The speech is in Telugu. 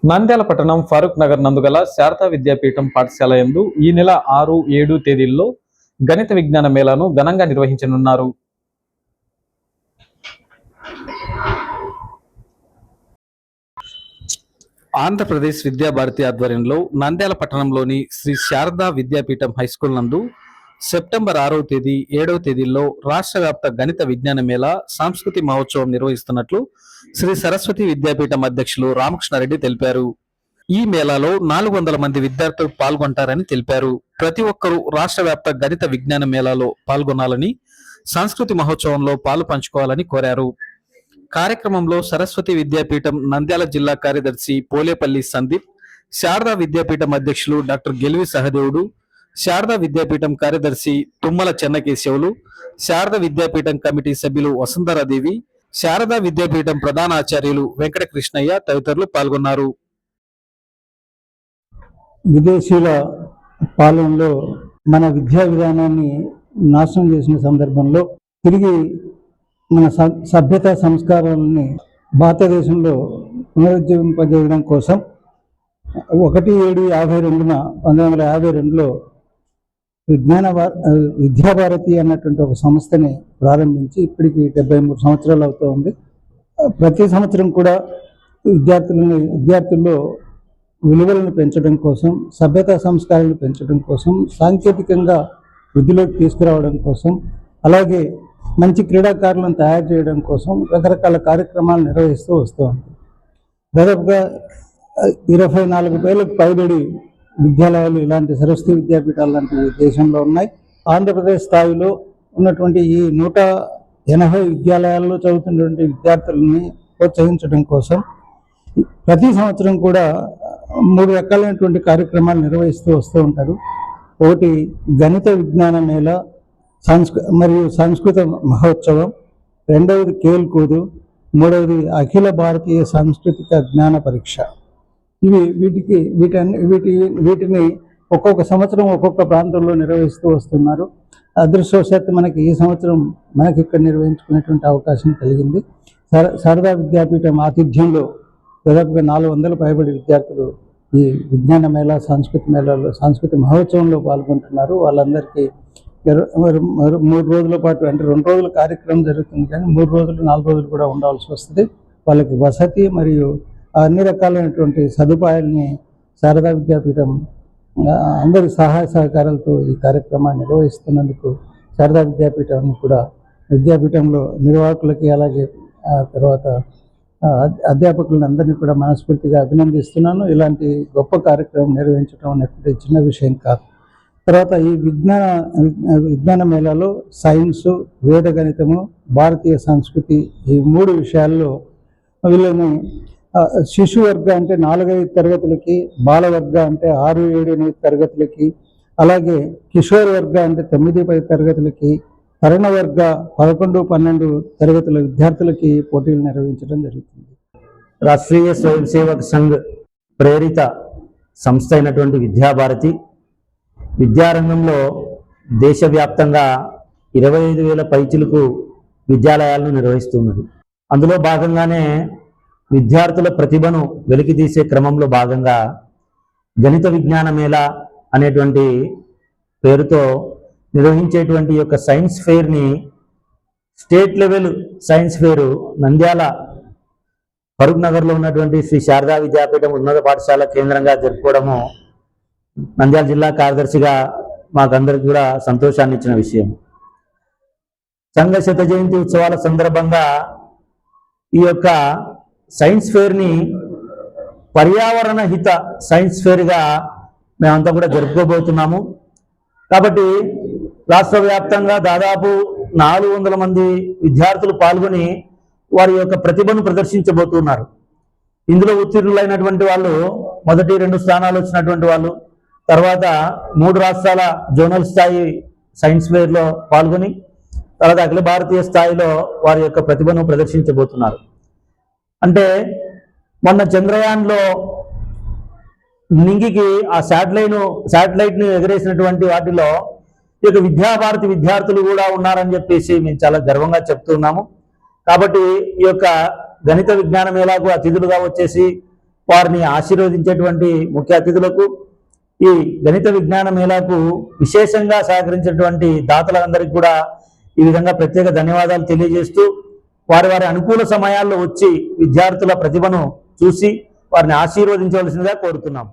నంద్యాల పట్టణం ఫారూక్ నగర్ నందుగల శారదా విద్యాపీఠం పాఠశాల యందు ఈ నెల 6, 7 తేదీల్లో గణిత విజ్ఞాన మేళాను ఘనంగా నిర్వహించనున్నారు. ఆంధ్రప్రదేశ్ విద్యాభారతి ఆధ్వర్యంలో నంద్యాల పట్టణంలోని శ్రీ శారదా విద్యాపీఠం హైస్కూల్ నందు సెప్టెంబర్ 6వ తేదీ, 7వ తేదీల్లో రాష్ట్ర వ్యాప్త గణిత విజ్ఞాన మేళా సాంస్కృతి మహోత్సవం నిర్వహిస్తున్నట్లు శ్రీ సరస్వతి విద్యాపీఠం అధ్యక్షులు రామకృష్ణారెడ్డి తెలిపారు. ఈ మేళాలో 400 మంది విద్యార్థులు పాల్గొంటారని తెలిపారు. ప్రతి ఒక్కరూ రాష్ట్ర వ్యాప్త గణిత విజ్ఞాన మేళాలో పాల్గొనాలని, సాంస్కృతి మహోత్సవంలో పాలు పంచుకోవాలని కోరారు. కార్యక్రమంలో సరస్వతి విద్యాపీఠం నంద్యాల జిల్లా కార్యదర్శి పోలేపల్లి సందీప్, శారదా విద్యాపీఠం అధ్యక్షులు డాక్టర్ గెలివి సహదేవుడు, శారదా విద్యాపీఠం కార్యదర్శి తుమ్మల చెన్నకేశవులు, శారదా విద్యాపీఠం కమిటీ సభ్యులు వసుంధరాదేవి, శారదా విద్యాపీఠం ప్రధాన ఆచార్యులు వెంకట కృష్ణయ్య తదితరులు పాల్గొన్నారు. విదేశీయుల పాలనలో మన విద్యా విధానాన్ని నాశనం చేసిన సందర్భంలో తిరిగి మన సభ్యత సంస్కారాలని భారతదేశంలో పునరుజ్జీవింపజేయడం కోసం 1/7/52 1952లో విద్యాభారతి అన్నటువంటి ఒక సంస్థని ప్రారంభించి ఇప్పటికి 73 సంవత్సరాలు అవుతూ ఉంది. ప్రతి సంవత్సరం కూడా విద్యార్థుల్లో విలువలను పెంచడం కోసం, సభ్యతా సంస్కారాలను పెంచడం కోసం, సాంకేతికంగా వృద్ధిలోకి తీసుకురావడం కోసం, అలాగే మంచి క్రీడాకారులను తయారు చేయడం కోసం రకరకాల కార్యక్రమాలు నిర్వహిస్తూ వస్తూ ఉంది. దాదాపుగా 24,000కు పైబడి విద్యాలయాలు, ఇలాంటి సరస్వతి విద్యాపీఠాలు లాంటివి దేశంలో ఉన్నాయి. ఆంధ్రప్రదేశ్ స్థాయిలో ఉన్నటువంటి ఈ 180 విద్యాలయాల్లో చదువుతున్నటువంటి విద్యార్థులని ప్రోత్సహించడం కోసం ప్రతి సంవత్సరం కూడా 3 రకాలైనటువంటి కార్యక్రమాలు నిర్వహిస్తూ వస్తూ ఉంటారు. ఒకటి గణిత విజ్ఞాన మేళ మరియు సంస్కృత మహోత్సవం, రెండవది కేల్కూదు, మూడవది అఖిల భారతీయ సాంస్కృతిక జ్ఞాన పరీక్ష. వీటిని ఒక్కొక్క సంవత్సరం ఒక్కొక్క ప్రాంతంలో నిర్వహిస్తూ వస్తున్నారు. అదృష్టవశాత్తు మనకి ఈ సంవత్సరం ఇక్కడ నిర్వహించుకునేటువంటి అవకాశం కలిగింది. శారదా విద్యాపీఠం ఆతిథ్యంలో దాదాపుగా 400 పైబడి విద్యార్థులు ఈ విజ్ఞాన మేళా, సాంస్కృతిక మహోత్సవంలో పాల్గొంటున్నారు. వాళ్ళందరికీ 3 రోజుల పాటు, అంటే 2 రోజుల కార్యక్రమం జరుగుతుంది, కానీ 3 రోజులు 4 రోజులు కూడా ఉండాల్సి వస్తుంది. వాళ్ళకి వసతి మరియు అన్ని రకాలైనటువంటి సదుపాయాలని శారదా విద్యాపీఠం అందరి సహాయ సహకారాలతో ఈ కార్యక్రమాన్ని నిర్వహిస్తున్నందుకు శారదా విద్యాపీఠంలో నిర్వాహకులకి, అలాగే తర్వాత అధ్యాపకులను అందరినీ కూడా మనస్ఫూర్తిగా అభినందిస్తున్నాను. ఇలాంటి గొప్ప కార్యక్రమం నిర్వహించడం అనేటువంటి చిన్న విషయం కాదు. తర్వాత ఈ విజ్ఞాన మేళాలో సైన్సు, వేద గణితము, భారతీయ సంస్కృతి, ఈ 3 విషయాల్లో వీళ్ళని శిశు వర్గ అంటే 4-5 తరగతులకి, బాలవర్గ అంటే 6-7-8 తరగతులకి, అలాగే కిషోర్ వర్గ అంటే 9-10 తరగతులకి, తరుణ వర్గ 11-12 తరగతుల విద్యార్థులకి పోటీలు నిర్వహించడం జరుగుతుంది. రాష్ట్రీయ స్వయం సేవక్ సంఘ్ ప్రేరిత సంస్థ అయినటువంటి విద్యాభారతి విద్యారంగంలో దేశవ్యాప్తంగా 25,000 పైచిలకు విద్యాలయాలను నిర్వహిస్తున్నది. అందులో భాగంగానే విద్యార్థుల ప్రతిభను వెలికితీసే క్రమంలో భాగంగా గణిత విజ్ఞాన మేళా అనేటువంటి పేరుతో నిర్వహించేటువంటి యొక్క సైన్స్ ఫెయిర్ని, state level science fair Nandyal Farooq నగర్లో ఉన్నటువంటి శ్రీ శారదా విద్యాపీఠం ఉన్నత పాఠశాల కేంద్రంగా జరుపుకోవడము నంద్యాల జిల్లా కార్యదర్శిగా మాకందరికి కూడా సంతోషాన్ని ఇచ్చిన విషయం. సంఘ శత జయంతి ఉత్సవాల సందర్భంగా ఈ యొక్క సైన్స్ ఫెయిర్ని పర్యావరణ హిత సైన్స్ ఫెయిర్గా మేమంతా కూడా జరుపుకోబోతున్నాము. కాబట్టి రాష్ట్ర వ్యాప్తంగా దాదాపు 400 మంది విద్యార్థులు పాల్గొని వారి యొక్క ప్రతిభను ప్రదర్శించబోతున్నారు. ఇందులో ఉత్తీర్ణులైనటువంటి వాళ్ళు మొదటి 2 స్థానాలు వచ్చినటువంటి వాళ్ళు తర్వాత 3 రాష్ట్రాల జోనల్ స్థాయి సైన్స్ ఫెయిర్లో పాల్గొని తర్వాత అఖిల భారతీయ స్థాయిలో వారి యొక్క ప్రతిభను ప్రదర్శించబోతున్నారు. అంటే మొన్న చంద్రయాన్లో నింగికి ఆ శాటిలైట్ని ఎగరేసినటువంటి వాటిలో ఈ యొక్క విద్యాభారతి విద్యార్థులు కూడా ఉన్నారని చెప్పేసి మేము చాలా గర్వంగా చెప్తున్నాము. కాబట్టి ఈ యొక్క గణిత విజ్ఞాన మేళాకు అతిథులుగా వచ్చేసి వారిని ఆశీర్వదించేటువంటి ముఖ్య అతిథులకు, ఈ గణిత విజ్ఞాన మేళాకు విశేషంగా సహకరించినటువంటి దాతలందరికీ కూడా ఈ విధంగా ప్రత్యేక ధన్యవాదాలు తెలియజేస్తూ, వారి వారి అనుకూల సమయాల్లో వచ్చి విద్యార్థుల ప్రతిభను చూసి వారిని ఆశీర్వదించవలసిందిగా కోరుతున్నాం.